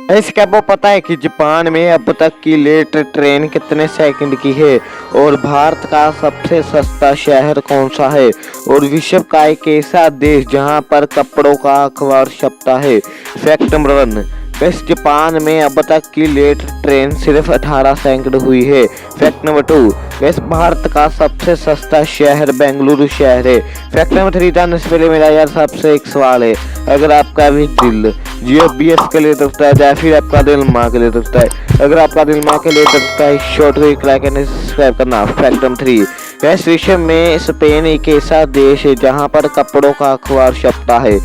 इसका आपको पता है कि जापान में अब तक की लेट ट्रेन कितने सेकंड की है, और भारत का सबसे सस्ता शहर कौन सा है, और विश्व का एक ऐसा देश जहां पर कपड़ों का अखबार छपता है। फैक्ट नंबर 1, वैसे जापान में अब तक की लेट ट्रेन सिर्फ 18 सेकंड हुई है। फैक्ट नंबर 2, वैसे भारत का सबसे सस्ता शहर बेंगलुरु शहर है। फैक्ट नंबर 3 जानने से पहले मेरा यार सबसे एक सवाल है, अगर आपका भी दिल GFBS के लिए दौड़ता है या फिर आपका दिल माँ के लिए दौड़ता है, अगर आपका दिल माँ के लिए दौड़ता है शॉर्ट को लाइक एंड सब्सक्राइब करना। फैक्ट नंबर 3, इस विषय में स्पेन एक ऐसा देश है जहाँ पर कपड़ों का अखबार छपता है।